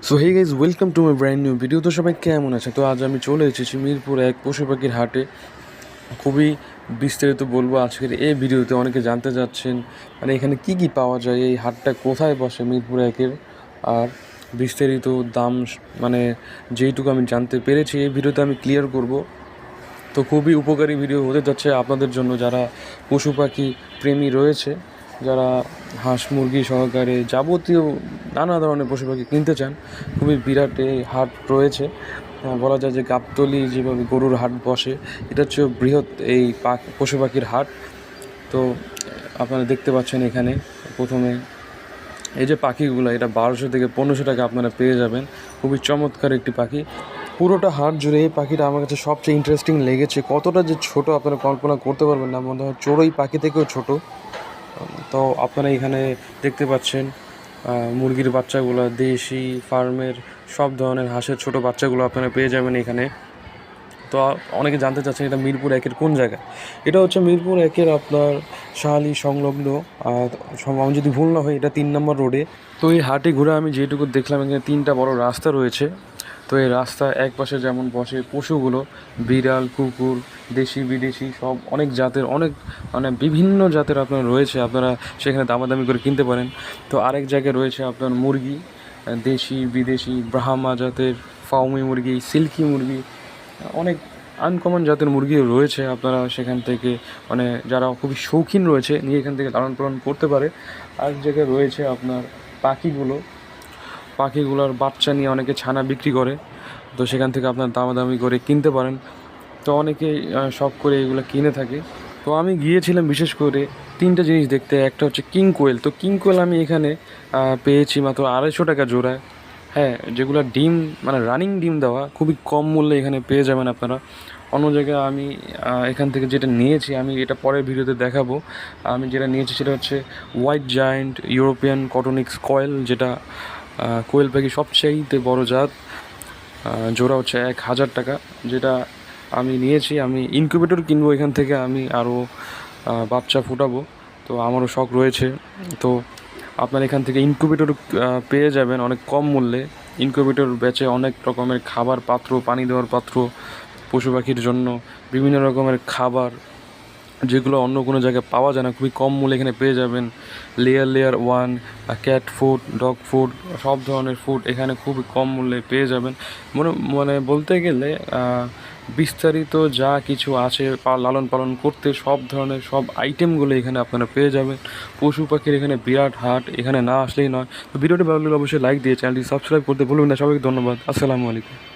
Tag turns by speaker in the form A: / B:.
A: So hey guys, welcome to my brand new video. তো সবাই কেমন আছে? তো আজ আমি চলে এসেছি মিরপুর এক পশু পাখির হাটে। খুবই বিস্তারিত বলবো আজকের এই ভিডিওতে। অনেকে জানতে চাচ্ছেন মানে এখানে কি কি পাওয়া যায়, এই হাটটা কোথায় বসে মিরপুর একের, আর বিস্তারিত দাম মানে যেইটুকু আমি জানতে পেরেছি এই ভিডিওতে আমি ক্লিয়ার করব। তো খুবই উপকারী ভিডিও হতে যাচ্ছে আপনাদের জন্য, যারা পশু পাখি প্রেমী রয়েছে, যারা হাঁস মুরগি সহকারে যাবতীয় নানা ধরনের পশু পাখি কিনতে চান। খুবই বিরাট এই হাট রয়েছে। বলা যায় যে গাবতলী যেভাবে গরুর হাট বসে, এটা হচ্ছে বৃহৎ এই পশু পাখির হাট। তো আপনারা দেখতে পাচ্ছেন এখানে প্রথমে এই যে পাখিগুলো, এটা 1200 থেকে 1500 টাকা আপনারা পেয়ে যাবেন। খুবই চমৎকার একটি পাখি। পুরোটা হাট জুড়ে এই পাখিটা আমার কাছে সবচেয়ে ইন্টারেস্টিং লেগেছে। কতটা যে ছোট আপনারা কল্পনা করতে পারবেন না, মনে হয় চড়ুই পাখি থেকেও ছোট। তো আপনারা এখানে দেখতে পাচ্ছেন মুরগির বাচ্চাগুলো, দেশি ফার্মের সব ধরনের হাঁসের ছোট বাচ্চাগুলো আপনারা পেয়ে যাবেন এখানে। তো অনেকে জানতে চাচ্ছেন এটা মিরপুর একের কোন জায়গায়। এটা হচ্ছে মিরপুর একের আপনার শাহালি সংলগ্ন, আমি যদি ভুল না হয় এটা 3 নম্বর রোডে। তো এই হাটে ঘুরে আমি যেটুকু দেখলাম, এখানে 3টা বড় রাস্তা রয়েছে। তো এই রাস্তা এক পাশে যেমন বসে পশুগুলো, বিড়াল, কুকুর, দেশি বিদেশি সব অনেক জাতের, অনেক মানে বিভিন্ন জাতের আপনার রয়েছে, আপনারা সেখানে দামাদামি করে কিনতে পারেন। তো আরেক জায়গায় রয়েছে আপনার মুরগি, দেশি বিদেশি ব্রাহ্মা জাতের, ফাউমি মুরগি, সিল্কি মুরগি, অনেক আনকমন জাতের মুরগি রয়েছে। আপনারা সেখান থেকে মানে যারা খুবই শৌখিন রয়েছে নিয়ে এখান থেকে লালন পালন করতে পারে। আরেক জায়গায় রয়েছে আপনার পাখিগুলোর বাচ্চা নিয়ে অনেকে ছানা বিক্রি করে, তো সেখান থেকে আপনার দামাদামি করে কিনতে পারেন। তো অনেকেই শখ করে এগুলো কিনে থাকে। তো আমি গিয়েছিলাম বিশেষ করে 3টা জিনিস দেখতে। একটা হচ্ছে কিং কোয়েল। তো কিং কোয়েল আমি এখানে পেয়েছি মাত্র 250 টাকা জোড়ায়। হ্যাঁ, যেগুলো ডিম মানে রানিং ডিম দেওয়া, খুবই কম মূল্যে এখানে পেয়ে যাবেন আপনারা। অন্য জায়গায় আমি এখান থেকে যেটা নিয়েছি, আমি এটা পরের ভিডিওতে দেখাবো। আমি যেটা নিয়েছি সেটা হচ্ছে হোয়াইট জায়ান্ট ইউরোপিয়ান কটনিক্স কয়েল, যেটা কোয়েল পাখি সবচেয়ে বড় জাত। জোড়া হচ্ছে 1000 টাকা, যেটা আমি নিয়েছি। আমি ইনকিউবেটর কিনবো এখান থেকে, আমি আরও বাচ্চা ফুটাবো, তো আমারও শখ রয়েছে। তো আপনার এখান থেকে ইনকিউবেটর পেয়ে যাবেন অনেক কম মূল্যে। ইনকিউবেটর বেচে অনেক রকমের খাবার পাত্র, পানি দেওয়ার পাত্র, পশু পাখির জন্য বিভিন্ন রকমের খাবার, যেগুলো অন্য কোনো জায়গায় পাওয়া যায় না, খুবই কম মূল্যে এখানে পেয়ে যাবেন। Layer 1, cat food, dog food, সব ধরনের ফুড এখানে খুবই কম মূল্যে পেয়ে যাবেন। মানে বলতে গেলে বিস্তারিত যা কিছু আছে লালন পালন করতে, সব ধরনের সব আইটেমগুলো এখানে আপনারা পেয়ে যাবেন। পশু পাখির এখানে বিরাট হাট, এখানে না আসলেই নয়। তো ভিডিওটি ভালো লাগলে অবশ্যই লাইক দিয়ে চ্যানেলটি সাবস্ক্রাইব করতে ভুলবেন না। সবাইকে ধন্যবাদ। আসসালামু আলাইকুম।